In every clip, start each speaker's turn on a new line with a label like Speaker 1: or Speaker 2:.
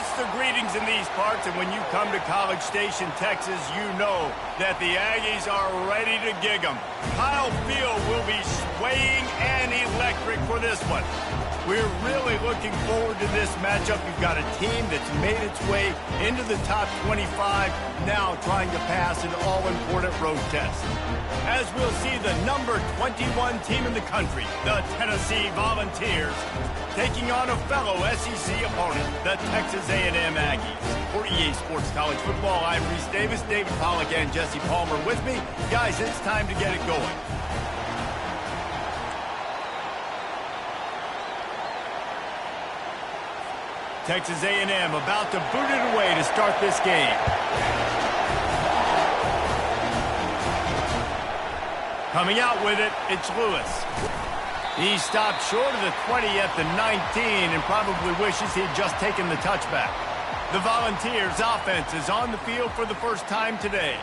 Speaker 1: That's the greetings in these parts, and when you come to College Station, Texas, you know that the Aggies are ready to gig 'em. Kyle Field will be swaying and electric for this one. We're really looking forward to this matchup. You've got a team that's made its way into the top 25, now trying to pass an all-important road test. As we'll see the number 21 team in the country, the Tennessee Volunteers, taking on a fellow SEC opponent, the Texas A&M Aggies. For EA Sports College Football, I'm Reese Davis, David Pollack, and Jesse Palmer with me. Guys, it's time to get it going. Texas A&M about to boot it away to start this game. Coming out with it, it's Lewis. He stopped short of the 20 at the 19 and probably wishes he'd just taken the touchback. The Volunteers' offense is on the field for the first time today.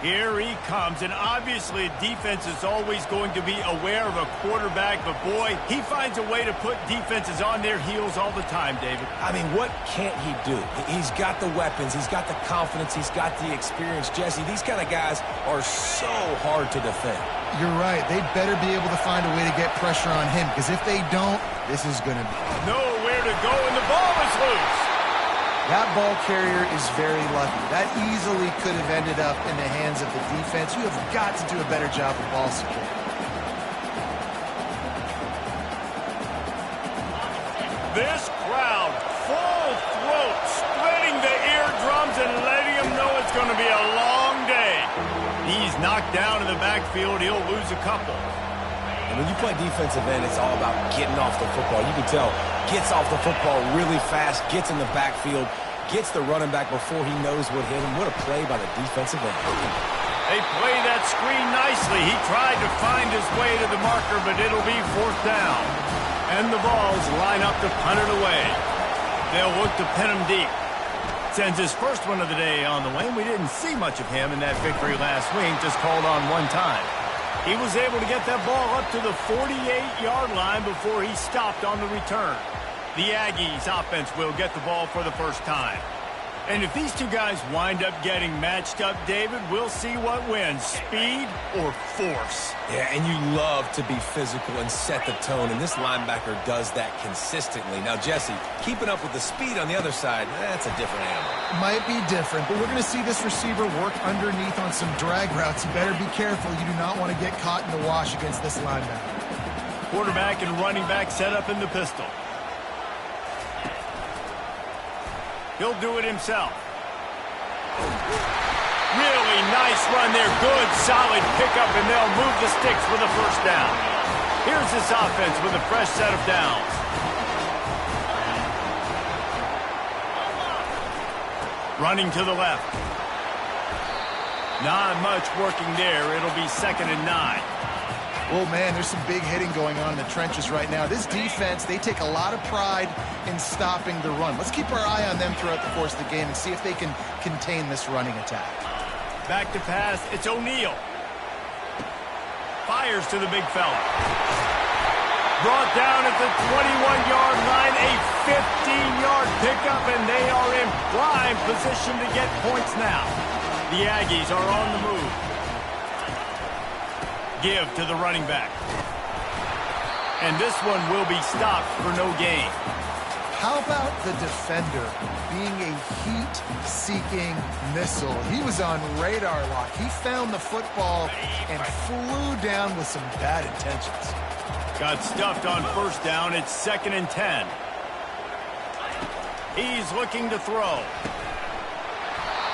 Speaker 1: Here he comes, and obviously defense is always going to be aware of a quarterback, but boy, he finds a way to put defenses on their heels all the time, David.
Speaker 2: I mean, what can't he do? He's got the weapons, he's got the confidence, he's got the experience. Jesse, these kind of guys are so hard to defend.
Speaker 3: You're right. They better be able to find a way to get pressure on him, because if they don't, this is going to be...
Speaker 1: Nowhere to go, and the ball is loose.
Speaker 3: That ball carrier is very lucky. That easily could have ended up in the hands of the defense. You have got to do a better job of ball security.
Speaker 1: This crowd, full throat, splitting the eardrums and letting them know it's going to be a long day. He's knocked down in the backfield. He'll lose a couple.
Speaker 2: And when you play defensive end, it's all about getting off the football. You can tell, gets off the football really fast, gets in the backfield, gets the running back before he knows what hit him. What a play by the defensive end.
Speaker 1: They play that screen nicely. He tried to find his way to the marker, but it'll be fourth down. And the Vols line up to punt it away. They'll look to pin him deep. Sends his first one of the day on the way. We didn't see much of him in that victory last week, just called on one time. He was able to get that ball up to the 48-yard line before he stopped on the return. The Aggies offense will get the ball for the first time. And if these two guys wind up getting matched up, David, we'll see what wins, speed or force.
Speaker 2: Yeah, and you love to be physical and set the tone, and this linebacker does that consistently. Now, Jesse, keeping up with the speed on the other side, that's a different animal.
Speaker 3: Might be different, but we're going to see this receiver work underneath on some drag routes. You better be careful. You do not want to get caught in the wash against this linebacker.
Speaker 1: Quarterback and running back set up in the pistol. He'll do it himself. Really nice run there. Good, solid pickup, and they'll move the sticks with a first down. Here's this offense with a fresh set of downs. Running to the left. Not much working there. It'll be 2nd and 9.
Speaker 3: Oh, man, there's some big hitting going on in the trenches right now. This defense, they take a lot of pride in stopping the run. Let's keep our eye on them throughout the course of the game and see if they can contain this running attack.
Speaker 1: Back to pass. It's O'Neal. Fires to the big fella. Brought down at the 21-yard line. A 15-yard pickup, and they are in prime position to get points now. The Aggies are on the move. Give to the running back. And this one will be stopped for no gain.
Speaker 3: How about the defender being a heat-seeking missile? He was on radar lock. He found the football and flew down with some bad intentions.
Speaker 1: Got stuffed on first down. It's 2nd and 10. He's looking to throw.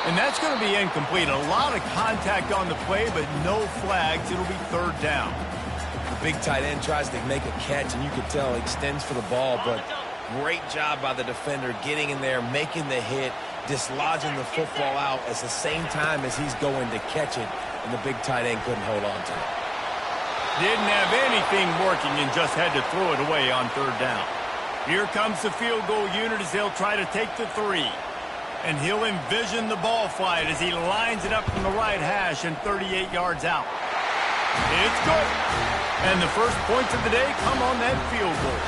Speaker 1: And that's going to be incomplete. A lot of contact on the play, but no flags. It'll be 3rd down.
Speaker 2: The big tight end tries to make a catch, and you can tell he extends for the ball, but great job by the defender getting in there, making the hit, dislodging the football out at the same time as he's going to catch it, and the big tight end couldn't hold on to it.
Speaker 1: Didn't have anything working and just had to throw it away on 3rd down. Here comes the field goal unit as they'll try to take the 3. And he'll envision the ball flight as he lines it up from the right hash and 38 yards out. It's good. And the first points of the day come on that field goal.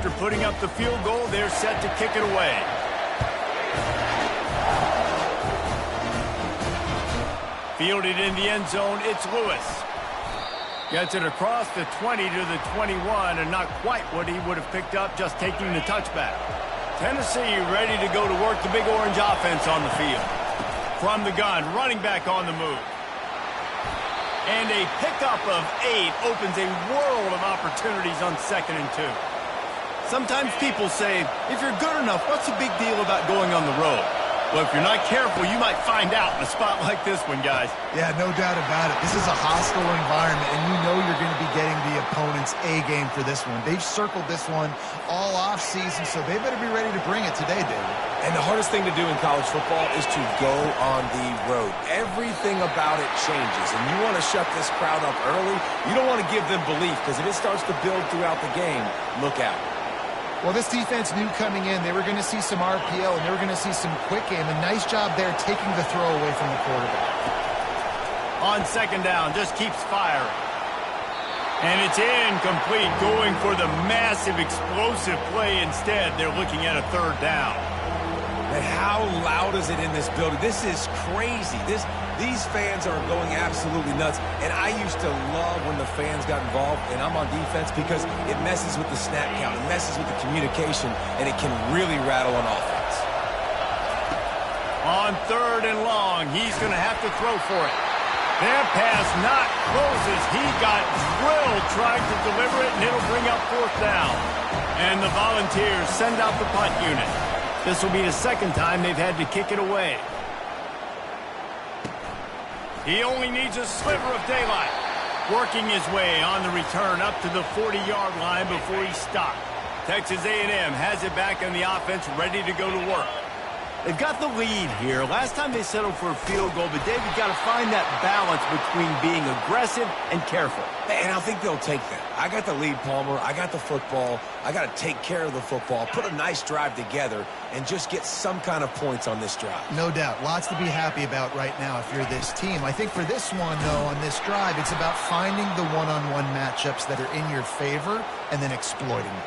Speaker 1: After putting up the field goal, they're set to kick it away. Fielded in the end zone, it's Lewis. Gets it across the 20 to the 21, and not quite what he would have picked up just taking the touchback. Tennessee ready to go to work the Big Orange offense on the field. From the gun, running back on the move. And a pickup of 8 opens a world of opportunities on 2nd and 2. Sometimes people say, if you're good enough, what's the big deal about going on the road? Well, if you're not careful, you might find out in a spot like this one, guys.
Speaker 3: Yeah, no doubt about it. This is a hostile environment, and you know you're going to be getting the opponent's A-game for this one. They've circled this one all off-season, so they better be ready to bring it today, David.
Speaker 2: And the hardest thing to do in college football is to go on the road. Everything about it changes, and you want to shut this crowd up early. You don't want to give them belief, because if it starts to build throughout the game, look out.
Speaker 3: Well, this defense knew coming in they were going to see some RPO and they were going to see some quick game. A nice job there taking the throw away from the quarterback.
Speaker 1: On 2nd down, just keeps firing. And it's incomplete, going for the massive explosive play instead. They're looking at a 3rd down.
Speaker 2: And how loud is it in this building? This is crazy. These fans are going absolutely nuts. And I used to love when the fans got involved, and I'm on defense, because it messes with the snap count. It messes with the communication, and it can really rattle an offense.
Speaker 1: On 3rd and long, he's going to have to throw for it. That pass not closes. He got drilled trying to deliver it, and it'll bring up 4th down. And the Volunteers send out the punt unit. This will be the 2nd time they've had to kick it away. He only needs a sliver of daylight. Working his way on the return up to the 40-yard line before he's stopped. Texas A&M has it back on the offense, ready to go to work. They've got the lead here. Last time they settled for a field goal, but David got to find that balance between being aggressive and careful.
Speaker 2: And I think they'll take that. I got the lead, Palmer. I got the football. I got to take care of the football, put a nice drive together, and just get some kind of points on this drive.
Speaker 3: No doubt. Lots to be happy about right now if you're this team. I think for this one, though, on this drive, it's about finding the one-on-one matchups that are in your favor and then exploiting them.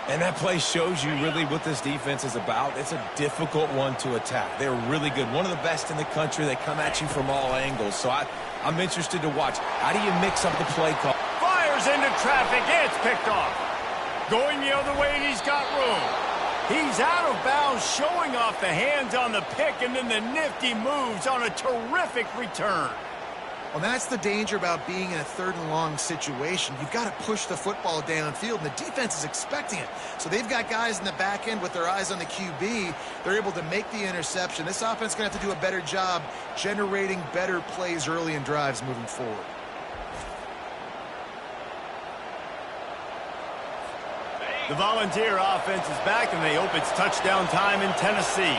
Speaker 2: And that play shows you really what this defense is about. It's a difficult one to attack. They're really good. One of the best in the country. They come at you from all angles. So I'm interested to watch. How do you mix up the play call?
Speaker 1: Fires into traffic. It's picked off. Going the other way, and he's got room. He's out of bounds, showing off the hands on the pick, and then the nifty moves on a terrific return.
Speaker 3: Well, that's the danger about being in a 3rd and long situation. You've got to push the football downfield, and the defense is expecting it. So they've got guys in the back end with their eyes on the QB. They're able to make the interception. This offense is going to have to do a better job generating better plays early in drives moving forward.
Speaker 1: The Volunteer offense is back, and they hope it's touchdown time in Tennessee.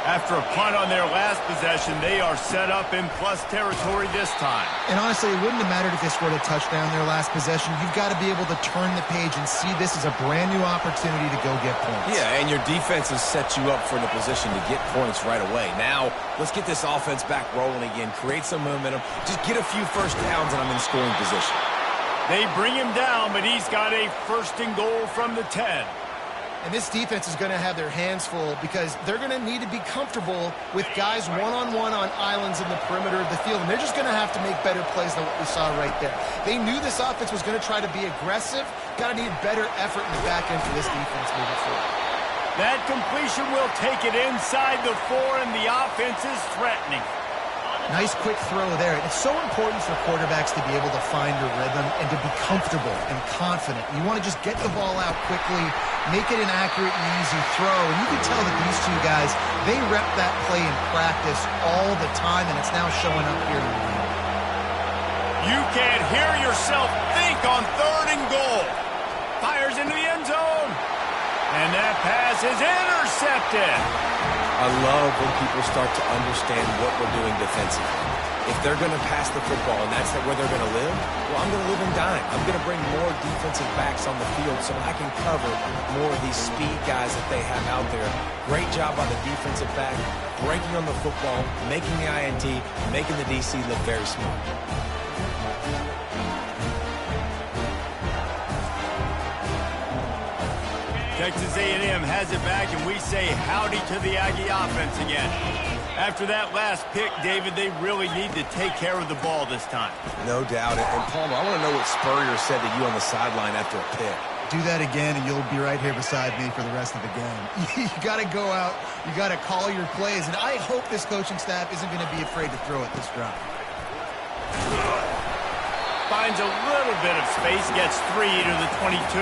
Speaker 1: After a punt on their last possession, they are set up in plus territory this time.
Speaker 3: And honestly, it wouldn't have mattered if they scored a touchdown their last possession. You've got to be able to turn the page and see this as a brand new opportunity to go get points.
Speaker 2: Yeah, and your defense has set you up for the position to get points right away. Now, let's get this offense back rolling again, create some momentum, just get a few 1st downs, and I'm in scoring position.
Speaker 1: They bring him down, but he's got a 1st and goal from the 10.
Speaker 3: And this defense is going to have their hands full because they're going to need to be comfortable with guys one-on-one on islands in the perimeter of the field. And they're just going to have to make better plays than what we saw right there. They knew this offense was going to try to be aggressive. Got to need better effort in the back end for this defense moving forward.
Speaker 1: That completion will take it inside the 4, and the offense is threatening.
Speaker 3: Nice quick throw there. It's so important for quarterbacks to be able to find a rhythm and to be comfortable and confident. You want to just get the ball out quickly, make it an accurate and easy throw. And you can tell that these two guys, they rep that play in practice all the time, and it's now showing up here in the game.
Speaker 1: You can't hear yourself think on 3rd and goal. Fires into the end zone. And that pass is intercepted.
Speaker 2: I love when people start to understand what we're doing defensively. If they're going to pass the football and that's where they're going to live, well, I'm going to live and dime. I'm going to bring more defensive backs on the field so I can cover more of these speed guys that they have out there. Great job by the defensive back, breaking on the football, making the INT, making the DC look very smart.
Speaker 1: Texas A&M has it back, and we say howdy to the Aggie offense again. After that last pick, David, they really need to take care of the ball this time.
Speaker 2: No doubt. And Palmer, I want to know what Spurrier said to you on the sideline after a pick.
Speaker 3: Do that again, and you'll be right here beside me for the rest of the game. You got to go out. You got to call your plays, and I hope this coaching staff isn't going to be afraid to throw it this drive.
Speaker 1: Finds a little bit of space, gets 3 to the 22.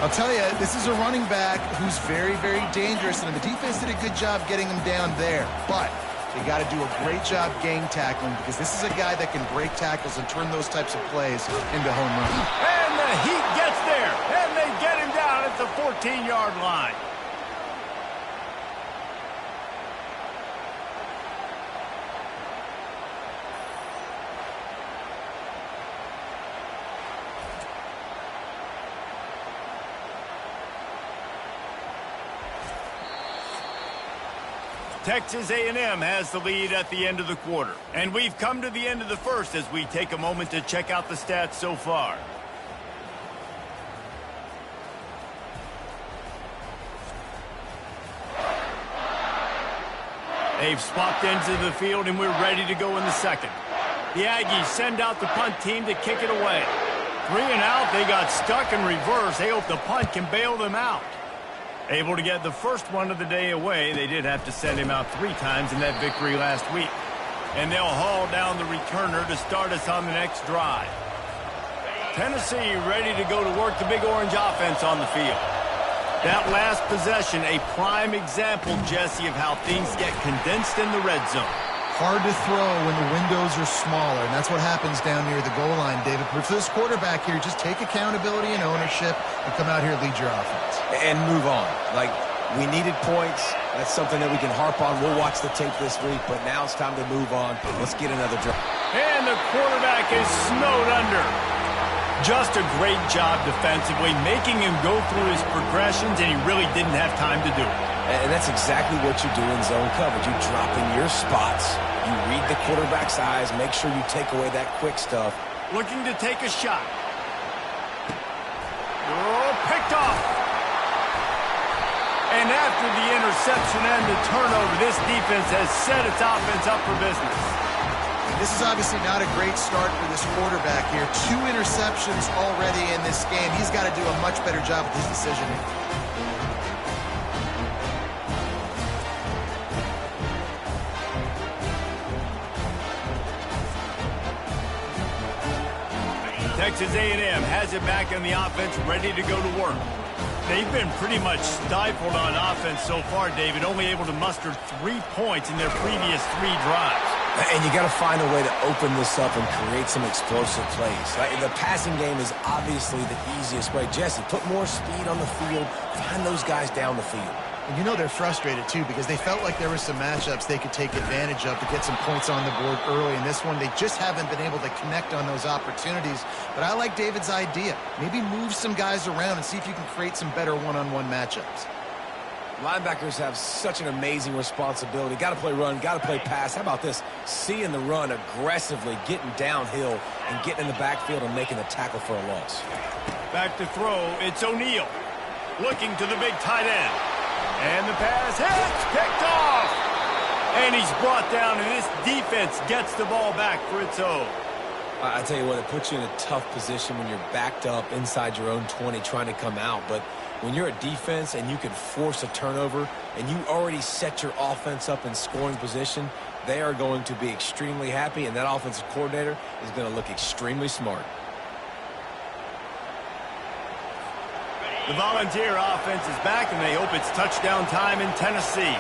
Speaker 3: I'll tell you, this is a running back who's very, very dangerous, and the defense did a good job getting him down there. But they got to do a great job gang tackling, because this is a guy that can break tackles and turn those types of plays into home runs.
Speaker 1: And the Heat gets there, and they get him down at the 14-yard line. Texas A&M has the lead at the end of the quarter. And we've come to the end of the first as we take a moment to check out the stats so far. They've swapped into the field, and we're ready to go in the second. The Aggies send out the punt team to kick it away. 3 and out, they got stuck in reverse. They hope the punt can bail them out. Able to get the first one of the day away. They did have to send him out 3 times in that victory last week. And they'll haul down the returner to start us on the next drive. Tennessee ready to go to work the Big Orange offense on the field. That last possession, a prime example, Jesse, of how things get condensed in the red zone.
Speaker 3: Hard to throw when the windows are smaller, and that's what happens down near the goal line, David. But for this quarterback here, just take accountability and ownership and come out here and lead your offense.
Speaker 2: And move on. Like, we needed points. That's something that we can harp on. We'll watch the tape this week, but now it's time to move on. Let's get another drive.
Speaker 1: And the quarterback is snowed under. Just a great job defensively, making him go through his progressions, and he really didn't have time to do it.
Speaker 2: And that's exactly what you do in zone coverage. You drop in your spots. You read the quarterback's eyes. Make sure you take away that quick stuff.
Speaker 1: Looking to take a shot. Oh, picked off. And after the interception and the turnover, this defense has set its offense up for business.
Speaker 3: This is obviously not a great start for this quarterback here. 2 interceptions already in this game. He's got to do a much better job with his decision-making.
Speaker 1: Texas A&M has it back on the offense, ready to go to work. They've been pretty much stifled on offense so far, David, only able to muster 3 points in their previous 3 drives.
Speaker 2: And you got to find a way to open this up and create some explosive plays. The passing game is obviously the easiest way. Jesse, put more speed on the field. Find those guys down the field.
Speaker 3: And you know they're frustrated, too, because they felt like there were some matchups they could take advantage of to get some points on the board early. In this one, they just haven't been able to connect on those opportunities. But I like David's idea. Maybe move some guys around and see if you can create some better one-on-one matchups.
Speaker 2: Linebackers have such an amazing responsibility. Got to play run, got to play pass. How about this? Seeing the run aggressively, getting downhill, and getting in the backfield and making the tackle for a loss.
Speaker 1: Back to throw, it's O'Neal. Looking to the big tight end. And the pass hits, picked off. And he's brought down, and this defense gets the ball back for its own.
Speaker 2: I tell you what, it puts you in a tough position when you're backed up inside your own 20 trying to come out. But when you're a defense and you can force a turnover and you already set your offense up in scoring position, they are going to be extremely happy, and that offensive coordinator is going to look extremely smart.
Speaker 1: The Volunteer offense is back, and they hope it's touchdown time in Tennessee.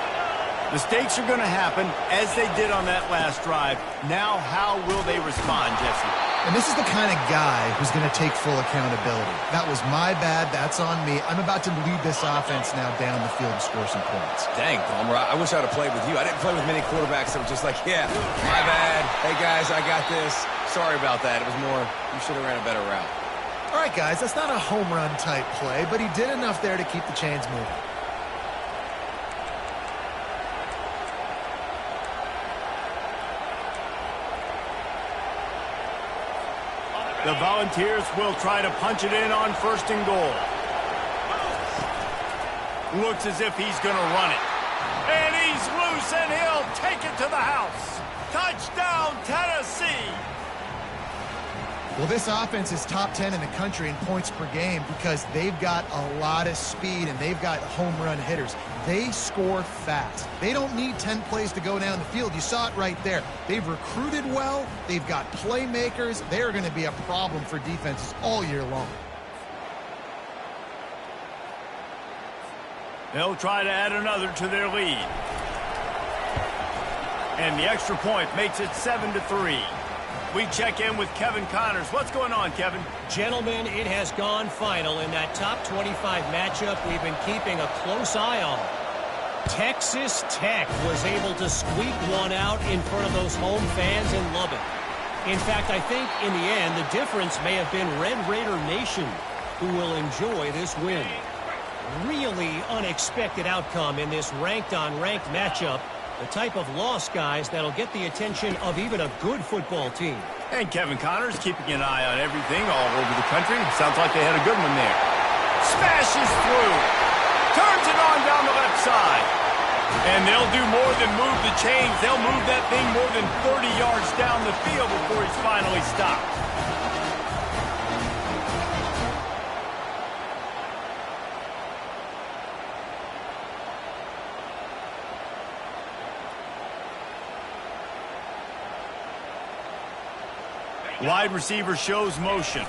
Speaker 1: Mistakes are going to happen, as they did on that last drive. Now, how will they respond, Jesse?
Speaker 3: And this is the kind of guy who's going to take full accountability. That was my bad. That's on me. I'm about to lead this offense now down the field and score some points.
Speaker 2: Dang, Palmer, I wish I'd have played with you. I didn't play with many quarterbacks that were just like, yeah, my bad. Hey, guys, I got this. Sorry about that. It was more, you should have ran a better route.
Speaker 3: All right, guys, that's not a home run type play, but he did enough there to keep the chains moving.
Speaker 1: The Volunteers will try to punch it in on 1st and goal. Looks as if he's going to run it. And he's loose, and he'll take it to the house. Touchdown, Tennessee!
Speaker 3: Well, this offense is top 10 in the country in points per game because they've got a lot of speed and they've got home run hitters. They score fast. They don't need 10 plays to go down the field. You saw it right there. They've recruited well. They've got playmakers. They're going to be a problem for defenses all year long.
Speaker 1: They'll try to add another to their lead. And the extra point makes it 7-3. We check in with Kevin Connors. What's going on, Kevin?
Speaker 4: Gentlemen, it has gone final in that top 25 matchup we've been keeping a close eye on. Texas Tech was able to squeak one out in front of those home fans in Lubbock. In fact, I think in the end, the difference may have been Red Raider Nation who will enjoy this win. Really unexpected outcome in this ranked-on-ranked matchup. The type of loss, guys, that'll get the attention of even a good football team.
Speaker 1: And Kevin Connors keeping an eye on everything all over the country. Sounds like they had a good one there. Smashes through. Turns it on down the left side. And they'll do more than move the chains. They'll move that thing more than 30 yards down the field before he's finally stopped. Wide receiver shows motion.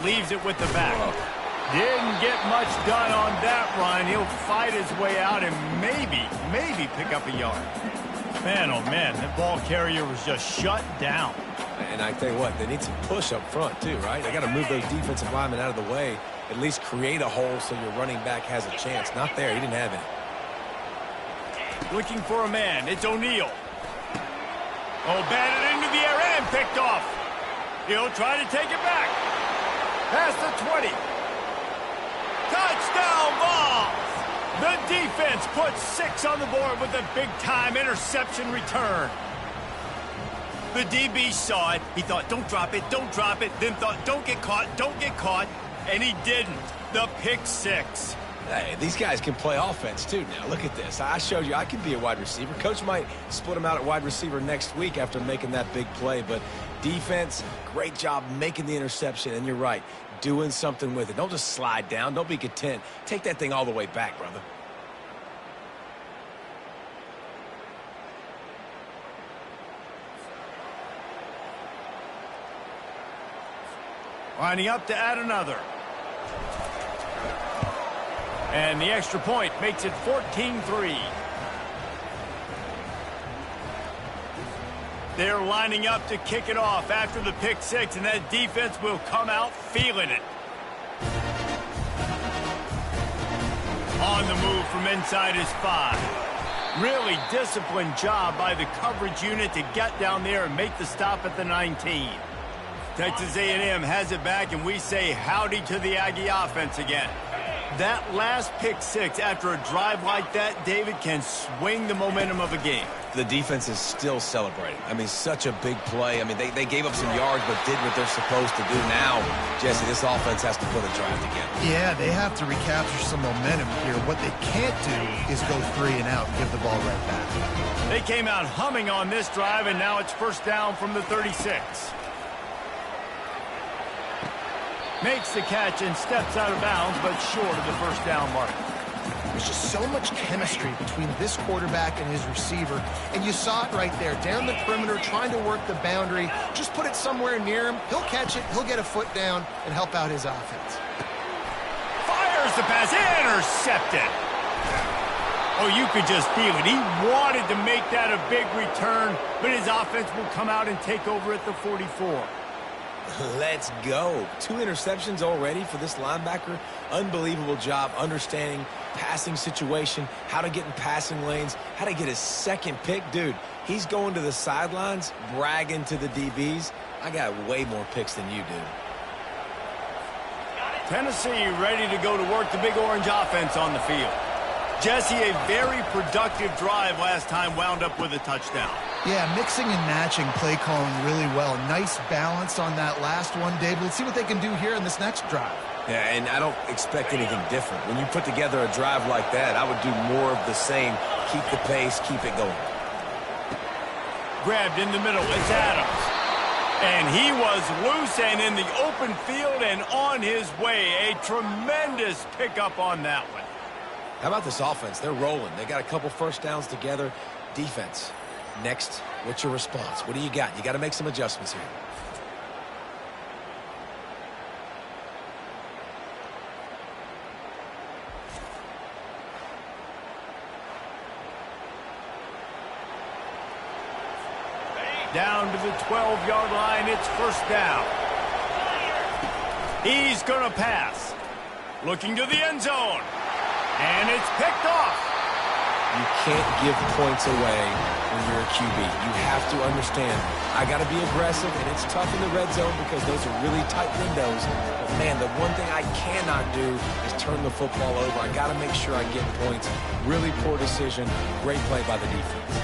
Speaker 1: Leaves it with the back. Didn't get much done on that run. He'll fight his way out and maybe pick up a yard. Man, oh man, that ball carrier was just shut down.
Speaker 2: And I tell you what, they need some push up front too, right? They got to move those defensive linemen out of the way. At least create a hole so your running back has a chance. Not there. He didn't have it.
Speaker 1: Looking for a man. It's O'Neal. Oh, batted into the air and picked off. He'll try to take it back. Past the 20. Touchdown Vols! The defense puts 6 on the board with a big-time interception return. The DB saw it. He thought, don't drop it, don't drop it. Then thought, don't get caught. And he didn't. The pick 6.
Speaker 2: Hey, these guys can play offense, too, now. Look at this. I showed you I can be a wide receiver. Coach might split them out at wide receiver next week after making that big play. But defense, great job making the interception. And you're right, doing something with it. Don't just slide down. Don't be content. Take that thing all the way back, brother.
Speaker 1: Lining up to add another. And the extra point makes it 14-3. They're lining up to kick it off after the pick 6, and that defense will come out feeling it. On the move from inside his 5. Really disciplined job by the coverage unit to get down there and make the stop at the 19. Texas A&M has it back, and we say howdy to the Aggie offense again. That last pick 6 after a drive like that, David, can swing the momentum of a game.
Speaker 2: The defense is still celebrating. I mean, such a big play. I mean, they gave up some yards but did what they're supposed to do. Now, Jesse, this offense has to put a drive together.
Speaker 3: Yeah, they have to recapture some momentum here. What they can't do is go 3 and out and give the ball right back.
Speaker 1: They came out humming on this drive, and now it's first down from the 36. Makes the catch and steps out of bounds, but short of the first down mark.
Speaker 3: There's just so much chemistry between this quarterback and his receiver, and you saw it right there. Down the perimeter, trying to work the boundary. Just put it somewhere near him. He'll catch it, he'll get a foot down, and help out his offense.
Speaker 1: Fires the pass, intercepted. Oh, you could just feel it. He wanted to make that a big return, but his offense will come out and take over at the 44.
Speaker 2: Let's go. 2 interceptions already for this linebacker. Unbelievable job understanding passing situation, how to get in passing lanes, how to get his second pick. Dude, he's going to the sidelines, bragging to the DBs. I got way more picks than you do.
Speaker 1: Tennessee ready to go to work the Big Orange offense on the field. Jesse, a very productive drive last time wound up with a touchdown.
Speaker 3: Yeah, mixing and matching play calling really well. Nice balance on that last one, David. Let's see what they can do here in this next drive.
Speaker 2: Yeah, and I don't expect anything different. When you put together a drive like that, I would do more of the same. Keep the pace, keep it going.
Speaker 1: Grabbed in the middle, it's Adams. And he was loose and in the open field and on his way. A tremendous pickup on that one.
Speaker 2: How about this offense? They're rolling. They got a couple first downs together. Defense. Next, what's your response? What do you got? You got to make some adjustments here.
Speaker 1: Down to the 12-yard line, it's first down. He's going to pass. Looking to the end zone. And it's picked off.
Speaker 2: You can't give points away when you're a QB. You have to understand, I got to be aggressive, and it's tough in the red zone because those are really tight windows. But, man, the one thing I cannot do is turn the football over. I got to make sure I get points. Really poor decision. Great play by the defense.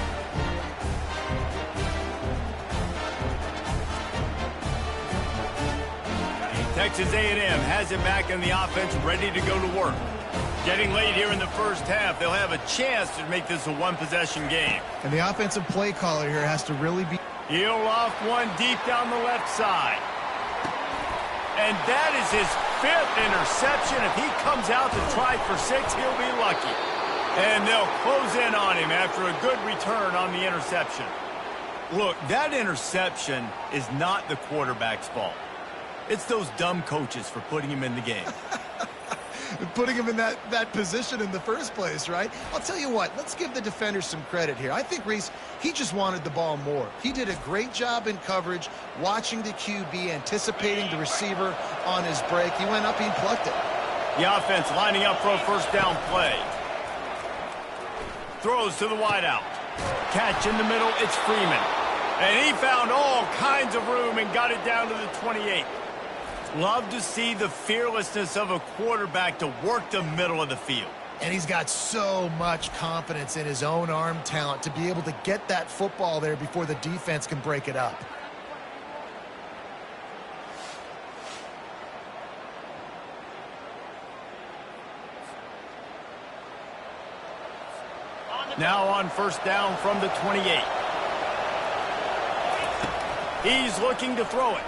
Speaker 1: Texas A&M has it back in the offense, ready to go to work. Getting late here in the first half, they'll have a chance to make this a one-possession game.
Speaker 3: And the offensive play caller here has to really be...
Speaker 1: He'll off one deep down the left side. And that is his 5th interception. If he comes out to try for 6, he'll be lucky. And they'll close in on him after a good return on the interception. Look, that interception is not the quarterback's fault. It's those dumb coaches for putting him in the game.
Speaker 3: Putting him in that position in the first place, right? I'll tell you what, let's give the defenders some credit here. I think, Reese, he just wanted the ball more. He did a great job in coverage, watching the QB, anticipating the receiver on his break. He went up, he plucked it.
Speaker 1: The offense lining up for a first down play. Throws to the wideout. Catch in the middle, it's Freeman. And he found all kinds of room and got it down to the 28. Love to see the fearlessness of a quarterback to work the middle of the field.
Speaker 3: And he's got so much confidence in his own arm talent to be able to get that football there before the defense can break it up.
Speaker 1: Now on first down from the 28. He's looking to throw it.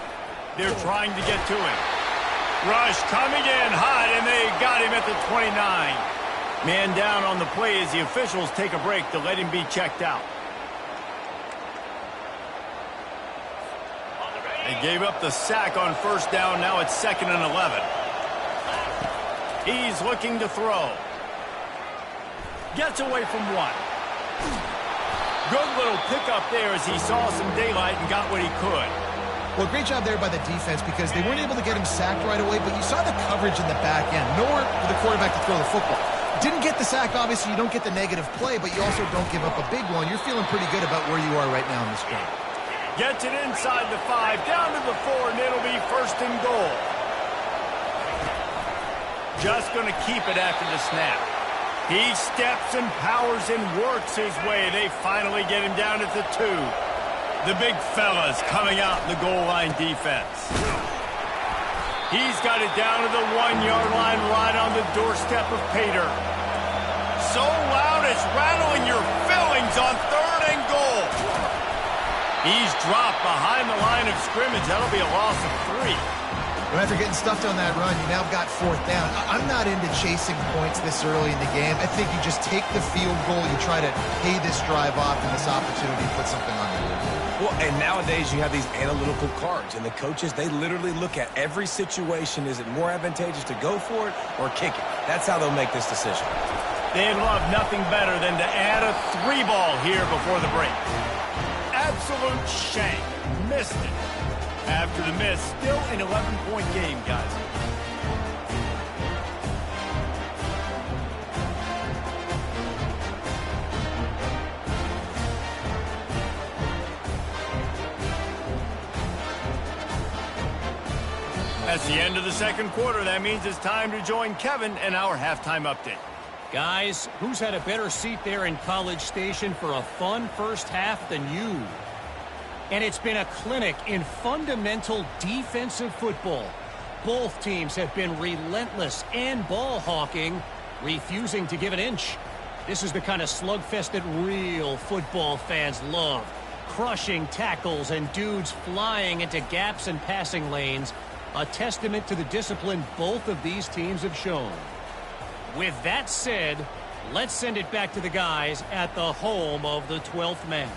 Speaker 1: They're trying to get to him. Rush coming in hot, and they got him at the 29. Man down on the play as the officials take a break to let him be checked out. They gave up the sack on first down. Now it's 2nd and 11. He's looking to throw. Gets away from one. Good little pickup there as he saw some daylight and got what he could.
Speaker 3: Well, great job there by the defense because they weren't able to get him sacked right away, but you saw the coverage in the back end. Nowhere for the quarterback to throw the football. Didn't get the sack, obviously. You don't get the negative play, but you also don't give up a big one. You're feeling pretty good about where you are right now in this game.
Speaker 1: Gets it inside the 5, down to the 4, and it'll be 1st and goal. Just going to keep it after the snap. He steps and powers and works his way. They finally get him down at the 2. The big fella's coming out in the goal line defense. He's got it down to the 1-yard line right on the doorstep of Pater. So loud it's rattling your fillings on 3rd and goal. He's dropped behind the line of scrimmage. That'll be a loss of 3.
Speaker 3: Well, after getting stuffed on that run, you now got 4th down. I'm not into chasing points this early in the game. I think you just take the field goal. You try to pay this drive off and this opportunity to put something on the board.
Speaker 2: Well, and nowadays you have these analytical cards, and the coaches, they literally look at every situation. Is it more advantageous to go for it or kick it? That's how they'll make this decision.
Speaker 1: They'd love nothing better than to add a 3-ball here before the break. Absolute shank. Missed it. After the miss, still an 11-point game, guys. That's the end of the 2nd quarter. That means it's time to join Kevin and our halftime update.
Speaker 4: Guys, who's had a better seat there in College Station for a fun first half than you? And it's been a clinic in fundamental defensive football. Both teams have been relentless and ball hawking, refusing to give an inch. This is the kind of slugfest that real football fans love. Crushing tackles and dudes flying into gaps and passing lanes. A testament to the discipline both of these teams have shown. With that said, let's send it back to the guys at the home of the 12th man.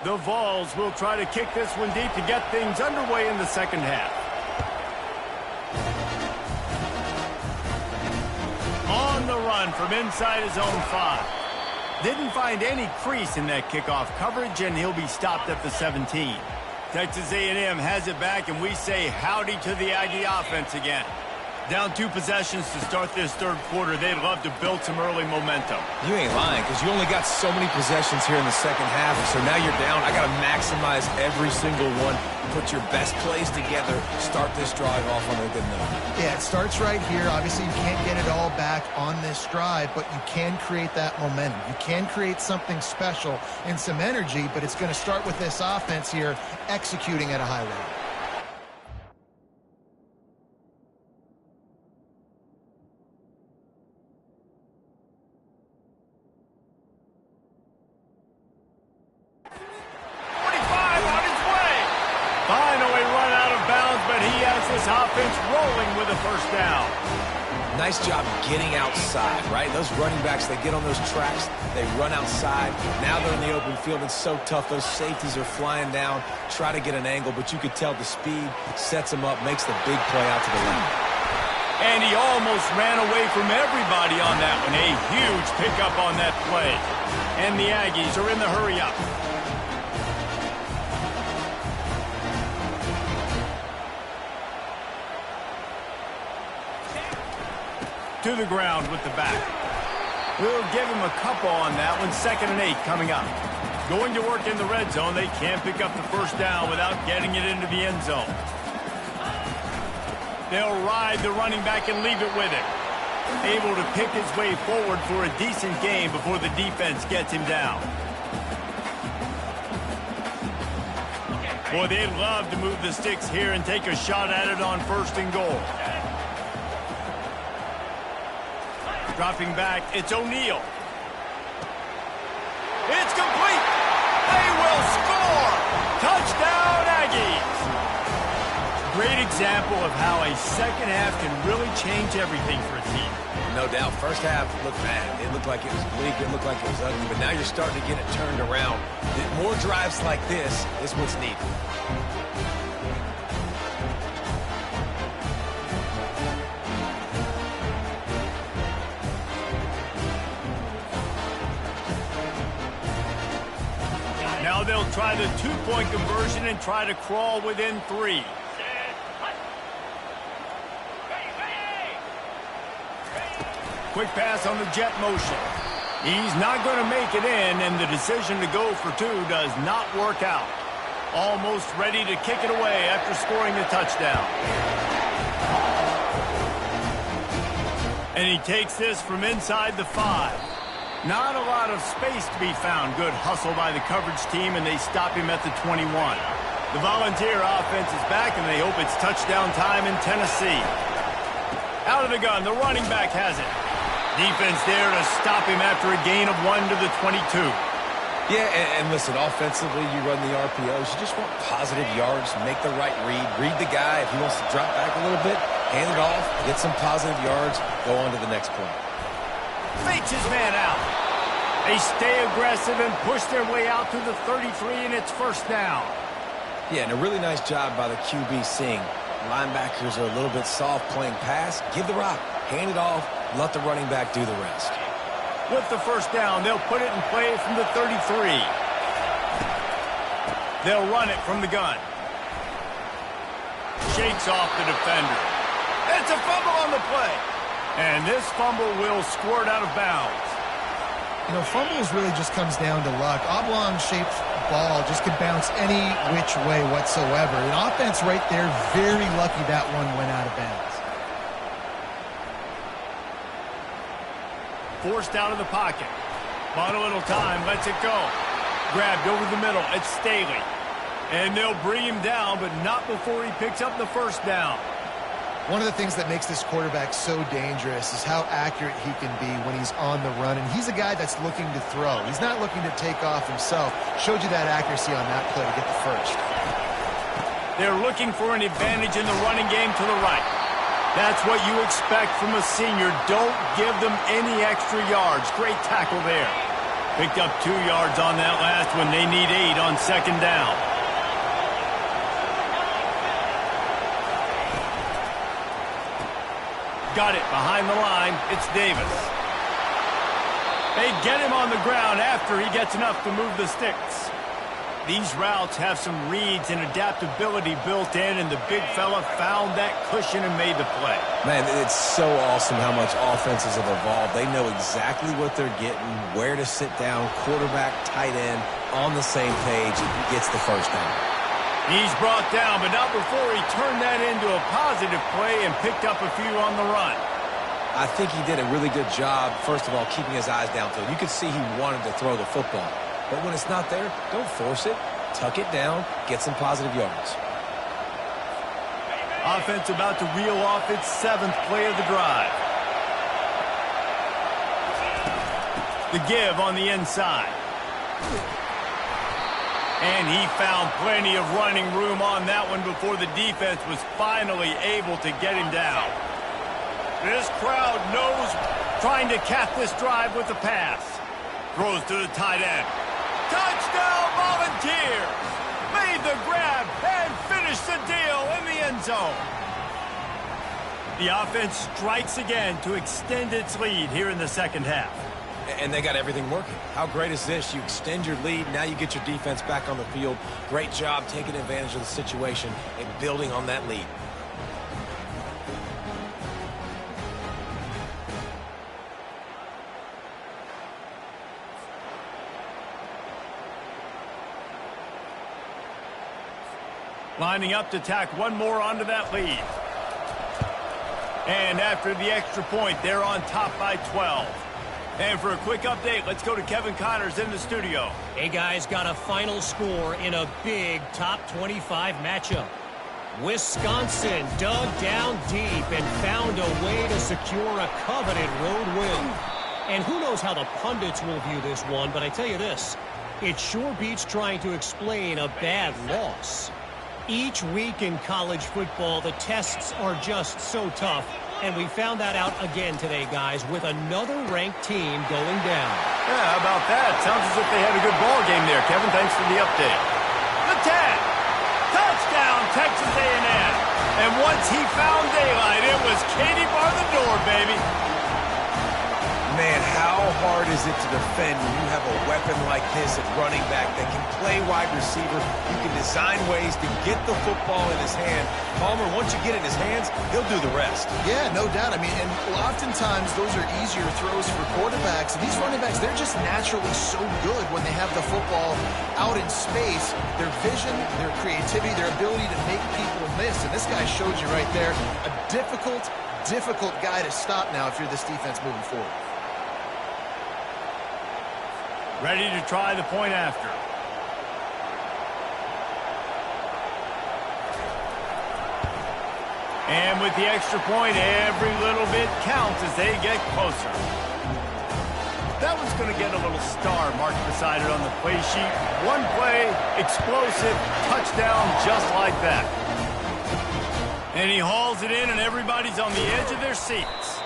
Speaker 1: The Vols will try to kick this one deep to get things underway in the second half. On the run from inside his own 5. Didn't find any crease in that kickoff coverage, and he'll be stopped at the 17. Texas A&M has it back, and we say howdy to the Aggie offense again. Down 2 possessions to start this third quarter. They'd love to build some early momentum.
Speaker 2: You ain't lying, because you only got so many possessions here in the second half, so now you're down. I got to maximize every single one. Put your best plays together. Start this drive off on a good note.
Speaker 3: Yeah, it starts right here. Obviously, you can't get it all back on this drive, but you can create that momentum. You can create something special and some energy, but it's going to start with this offense here executing at a high level.
Speaker 1: Offense rolling with a first down.
Speaker 2: Nice job getting outside, right? Those running backs, they get on those tracks, they run outside. Now they're in the open field. It's so tough. Those safeties are flying down, try to get an angle, but you could tell the speed sets them up, makes the big play out to the left.
Speaker 1: And he almost ran away from everybody on that one. A huge pickup on that play. And the Aggies are in the hurry-up. To the ground with the back. We'll give him a couple on that one. 2nd and 8 coming up. Going to work in the red zone. They can't pick up the first down without getting it into the end zone. They'll ride the running back and leave it with him. Able to pick his way forward for a decent game before the defense gets him down. Boy, they'd love to move the sticks here and take a shot at it on 1st and goal. Dropping back, it's O'Neal. It's complete. They will score. Touchdown, Aggies. Great example of how a second half can really change everything for a team.
Speaker 2: No doubt. First half looked bad. It looked like it was bleak. It looked like it was ugly. But now you're starting to get it turned around. More drives like this is what's needed.
Speaker 1: Now they'll try the 2-point conversion and try to crawl within 3. Quick pass on the jet motion. He's not going to make it in, and the decision to go for 2 does not work out. Almost ready to kick it away after scoring a touchdown. And he takes this from inside the 5. Not a lot of space to be found. Good hustle by the coverage team, and they stop him at the 21. The Volunteer offense is back, and they hope it's touchdown time in Tennessee. Out of the gun, the running back has it. Defense there to stop him after a gain of 1 to the 22.
Speaker 2: Yeah, and listen, offensively, you run the RPOs. You just want positive yards, make the right read the guy. If he wants to drop back a little bit, hand it off, get some positive yards, go on to the next play.
Speaker 1: Fakes his man out. They stay aggressive and push their way out to the 33, and it's first down.
Speaker 2: Yeah, and a really nice job by the QB seeing linebackers are a little bit soft playing pass. Give the rock, hand it off, let the running back do the rest.
Speaker 1: With the first down, they'll put it in play from the 33. They'll run it from the gun. Shakes off the defender. It's a fumble on the play. And this fumble will squirt out of bounds.
Speaker 3: You know, fumbles really just comes down to luck. Oblong-shaped ball just could bounce any which way whatsoever. An offense right there, very lucky that one went out of bounds.
Speaker 1: forced out of the pocket. On a little time, lets it go. Grabbed over the middle. It's Staley. And they'll bring him down, but not before he picks up the first down.
Speaker 3: One of the things that makes this quarterback so dangerous is how accurate he can be when he's on the run. And he's a guy that's looking to throw. He's not looking to take off himself. Showed you that accuracy on that play to get the first.
Speaker 1: They're looking for an advantage in the running game to the right. That's what you expect from a senior. Don't give them any extra yards. Great tackle there. Picked up 2 yards on that last one. They need 8 on second down. Got it behind the line. It's Davis. They get him on the ground after he gets enough to move the sticks. These routes have some reads and adaptability built in, and the big fella found that cushion and made the play.
Speaker 2: Man, it's so awesome how much offenses have evolved. They know exactly what they're getting, where to sit down, quarterback, tight end, on the same page, and he gets the first down.
Speaker 1: He's brought down, but not before he turned that into a positive play and picked up a few on the run.
Speaker 2: I think he did a really good job, first of all, keeping his eyes downfield. You could see he wanted to throw the football. But when it's not there, don't force it. Tuck it down, get some positive yards.
Speaker 1: Offense about to reel off its 7th play of the drive. The give on the inside. And he found plenty of running room on that one before the defense was finally able to get him down. This crowd knows trying to cap this drive with a pass. Throws to the tight end. Touchdown Volunteers! Made the grab and finished the deal in the end zone. The offense strikes again to extend its lead here in the second half.
Speaker 2: And they got everything working. How great is this? You extend your lead. Now you get your defense back on the field. Great job taking advantage of the situation and building on that lead.
Speaker 1: Lining up to tack one more onto that lead. And after the extra point, they're on top by 12. And for a quick update, let's go to Kevin Connors in the studio.
Speaker 4: Hey, guys, got a final score in a big top 25 matchup. Wisconsin dug down deep and found a way to secure a coveted road win. And who knows how the pundits will view this one, but I tell you this, it sure beats trying to explain a bad loss. Each week in college football, the tests are just so tough. And we found that out again today, guys, with another ranked team going down.
Speaker 1: Yeah, how about that? Sounds as if they had a good ball game there, Kevin. Thanks for the update. The tag. Touchdown, Texas A&M. And once he found daylight, it was Katie bar the door, baby.
Speaker 2: Man, how hard is it to defend when you have a weapon like this at running back that can play wide receiver? You can design ways to get the football in his hand. Palmer, once you get it in his hands, he'll do the rest.
Speaker 3: Yeah, no doubt. I mean, and oftentimes those are easier throws for quarterbacks. And these running backs, they're just naturally so good when they have the football out in space. Their vision, their creativity, their ability to make people miss. And this guy showed you right there, a difficult guy to stop now if you're this defense moving forward.
Speaker 1: Ready to try the point after. And with the extra point, every little bit counts as they get closer. That one's going to get a little star marked beside it on the play sheet. One play, explosive, touchdown just like that. And he hauls it in, and everybody's on the edge of their seats.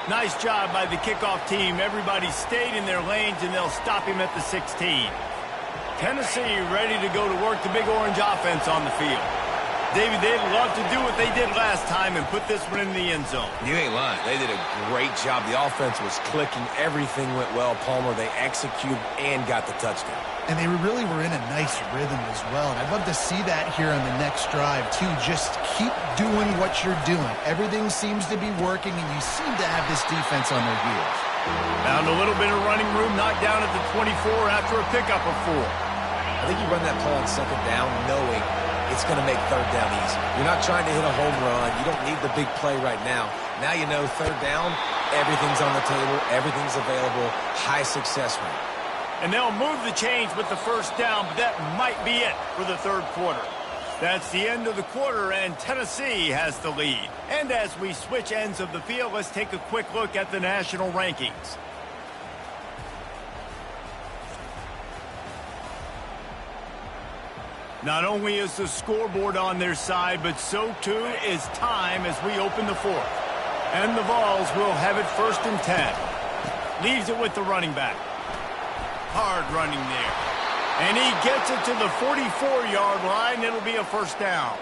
Speaker 1: Nice job by the kickoff team. Everybody stayed in their lanes, and they'll stop him at the 16. Tennessee ready to go to work the Big Orange offense on the field. Davey, they'd love to do what they did last time and put this one in the end zone.
Speaker 2: You ain't lying. They did a great job. The offense was clicking. Everything went well, Palmer. They executed and got the touchdown.
Speaker 3: And they really were in a nice rhythm as well. And I'd love to see that here on the next drive, too. Just keep doing what you're doing. Everything seems to be working, and you seem to have this defense on their heels.
Speaker 1: Found a little bit of running room, knocked down at the 24 after a pickup of 4.
Speaker 2: I think you run that play on second down knowing it's going to make third down easy. You're not trying to hit a home run. You don't need the big play right now. Now you know third down, everything's on the table, everything's available, high success rate.
Speaker 1: And they'll move the chains with the first down, but that might be it for the third quarter. That's the end of the quarter, and Tennessee has the lead. And as we switch ends of the field, let's take a quick look at the national rankings. Not only is the scoreboard on their side, but so too is time as we open the fourth. And the Vols will have it 1st and 10. Leaves it with the running back. Hard running there. And he gets it to the 44-yard line. It'll be a first down.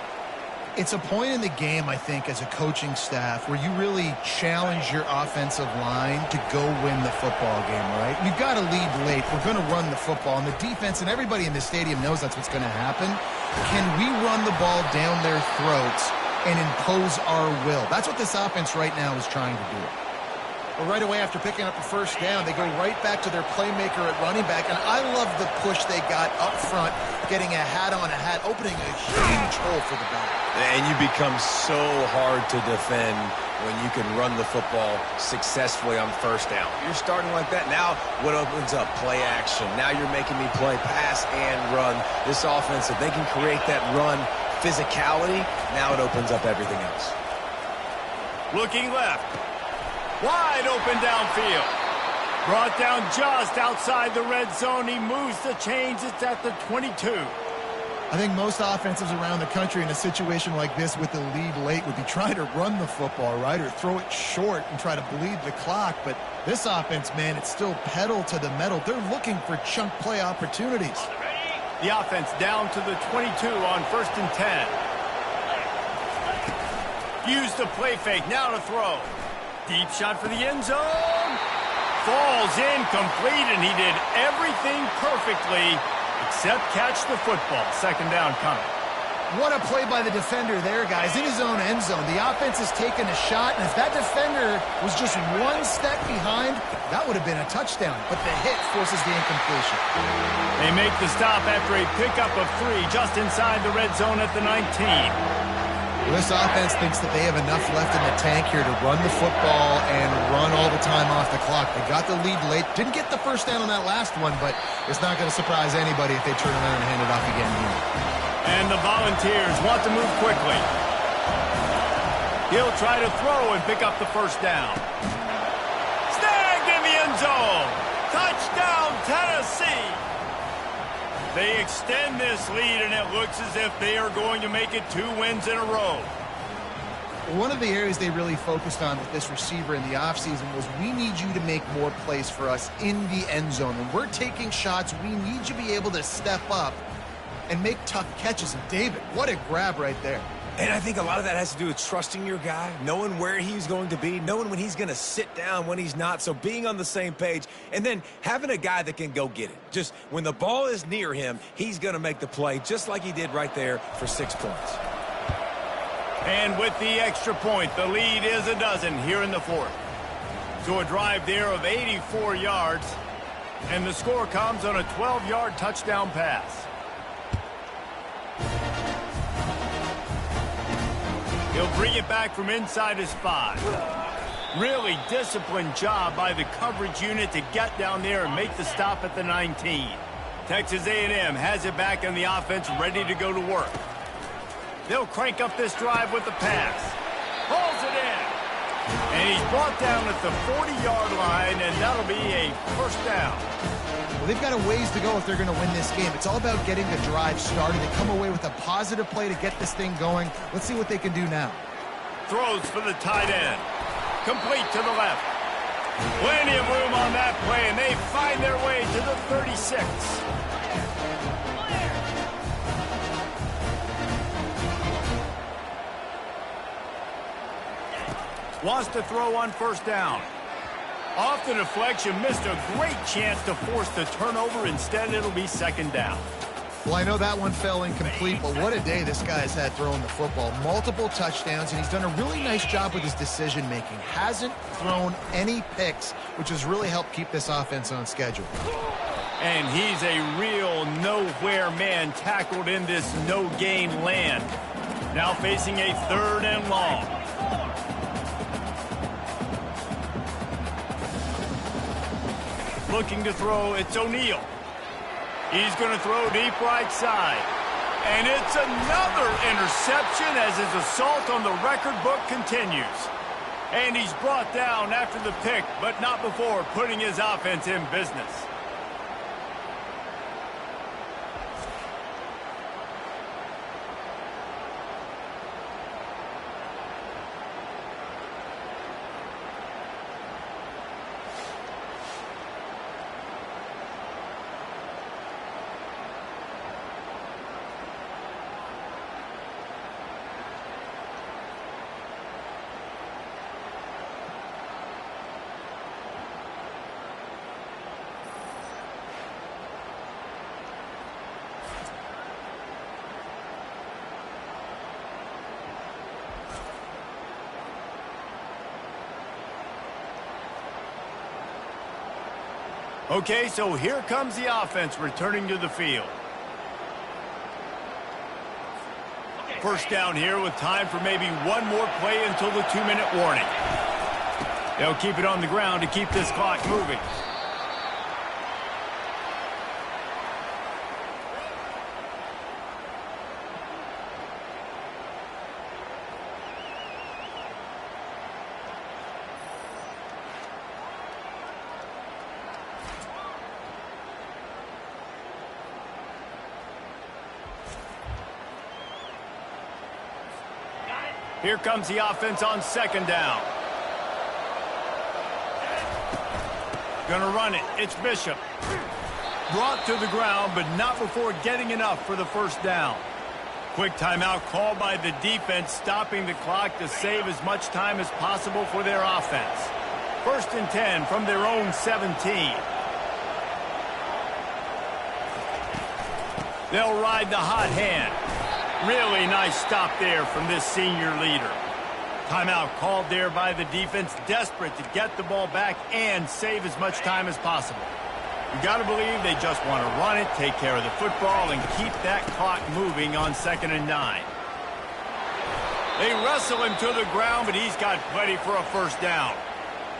Speaker 3: It's a point in the game, I think, as a coaching staff where you really challenge your offensive line to go win the football game, right? We've got to lead late. We're going to run the football. And the defense and everybody in the stadium knows that's what's going to happen. Can we run the ball down their throats and impose our will? That's what this offense right now is trying to do. Well, right away after picking up a first down, they go right back to their playmaker at running back. And I love the push they got up front, getting a hat on a hat, opening a huge hole for the back.
Speaker 2: And you become so hard to defend when you can run the football successfully on first down. You're starting like that. Now what opens up? Play action. Now you're making me play pass and run. This offense, if they can create that run physicality, now it opens up everything else.
Speaker 1: Looking left. Wide open downfield. Brought down just outside the red zone. He moves the chains. It's at the 22.
Speaker 3: I think most offenses around the country in a situation like this with the lead late would be trying to run the football, right, or throw it short and try to bleed the clock. But this offense, man, it's still pedal to the metal. They're looking for chunk play opportunities.
Speaker 1: The offense down to the 22 on 1st and 10. Use the play fake. Now to throw. Deep shot for the end zone. Falls incomplete, and he did everything perfectly except catch the football. 2nd down coming.
Speaker 3: What a play by the defender there, guys. In his own end zone, the offense has taken a shot, and if that defender was just one step behind, that would have been a touchdown. But the hit forces the incompletion.
Speaker 1: They make the stop after a pickup of 3 just inside the red zone at the 19.
Speaker 3: Well, this offense thinks that they have enough left in the tank here to run the football and run all the time off the clock. They got the lead late. Didn't get the first down on that last one, but it's not going to surprise anybody if they turn around and hand it off again here.
Speaker 1: And the Volunteers want to move quickly. He'll try to throw and pick up the first down. Snagged in the end zone. Touchdown, Tennessee. They extend this lead, and it looks as if they are going to make it 2 wins in a row.
Speaker 3: One of the areas they really focused on with this receiver in the offseason was we need you to make more plays for us in the end zone. When we're taking shots, we need you to be able to step up and make tough catches. And David, what a grab right there.
Speaker 2: And I think a lot of that has to do with trusting your guy, knowing where he's going to be, knowing when he's going to sit down, when he's not. So being on the same page, and then having a guy that can go get it. Just when the ball is near him, he's going to make the play, just like he did right there for 6 points.
Speaker 1: And with the extra point, the lead is a dozen here in the fourth. So a drive there of 84 yards, and the score comes on a 12-yard touchdown pass. He'll bring it back from inside his 5. Really disciplined job by the coverage unit to get down there and make the stop at the 19. Texas A&M has it back in the offense, ready to go to work. They'll crank up this drive with the pass. Pulls it in. And he's brought down at the 40-yard line, and that'll be a first down.
Speaker 3: Well, they've got a ways to go if they're going to win this game. It's all about getting the drive started. They come away with a positive play to get this thing going. Let's see what they can do now.
Speaker 1: Throws for the tight end. Complete to the left. Plenty of room on that play, and they find their way to the 36. Wants to throw on first down. Off the deflection, missed a great chance to force the turnover. Instead, it'll be 2nd down.
Speaker 3: Well, I know that one fell incomplete, but what a day this guy's had throwing the football. Multiple touchdowns, and he's done a really nice job with his decision-making. Hasn't thrown any picks, which has really helped keep this offense on schedule.
Speaker 1: And he's a real nowhere man, tackled in this no-gain land. Now facing a 3rd and long. looking to throw. It's O'Neal. He's going to throw deep right side. And it's another interception as his assault on the record book continues. And he's brought down after the pick, but not before putting his offense in business. Okay, so here comes the offense returning to the field. First down here with time for maybe one more play until the 2-minute warning. They'll keep it on the ground to keep this clock moving. Here comes the offense on second down. Gonna run it. It's Bishop. Brought to the ground, but not before getting enough for the first down. Quick timeout called by the defense, stopping the clock to save as much time as possible for their offense. 1st and 10 from their own 17. They'll ride the hot hand. Really nice stop there from this senior leader. Timeout called there by the defense, desperate to get the ball back and save as much time as possible. You got to believe they just want to run it, take care of the football, and keep that clock moving on 2nd and 9. They wrestle him to the ground, but he's got plenty for a first down.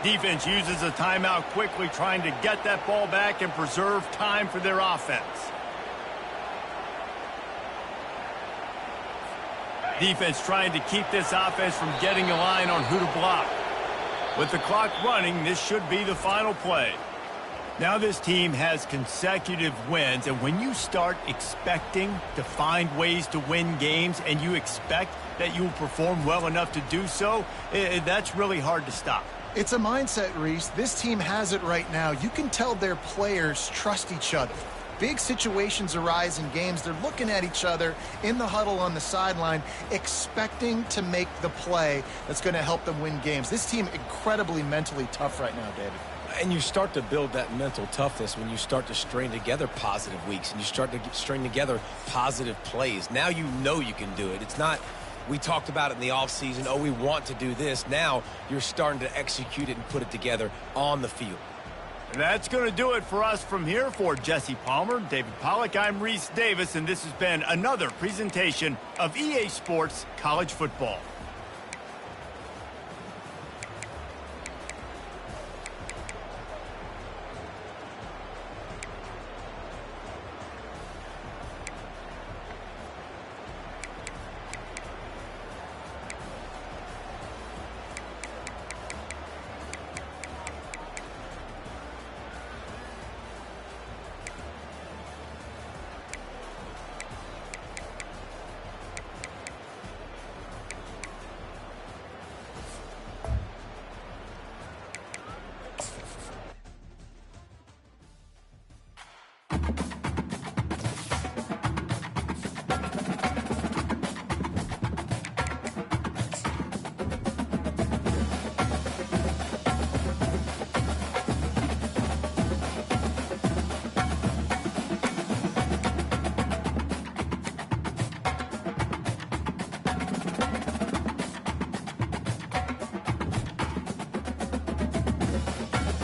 Speaker 1: Defense uses a timeout quickly, trying to get that ball back and preserve time for their offense. Defense trying to keep this offense from getting a line on who to block. With the clock running, this should be the final play. Now this team has consecutive wins, and when you start expecting to find ways to win games and you expect that you'll perform well enough to do so, that's really hard to stop.
Speaker 3: It's a mindset, Reese. This team has it right now. You can tell their players trust each other. Big situations arise in games. They're looking at each other in the huddle on the sideline, expecting to make the play that's going to help them win games. This team incredibly mentally tough right now, David.
Speaker 2: And you start to build that mental toughness when you start to string together positive weeks and you start to string together positive plays. Now you know you can do it. It's not, we talked about it in the offseason, oh, we want to do this. Now you're starting to execute it and put it together on the field.
Speaker 1: That's going to do it for us from here. For Jesse Palmer, David Pollack, I'm Reese Davis, and this has been another presentation of EA Sports College Football.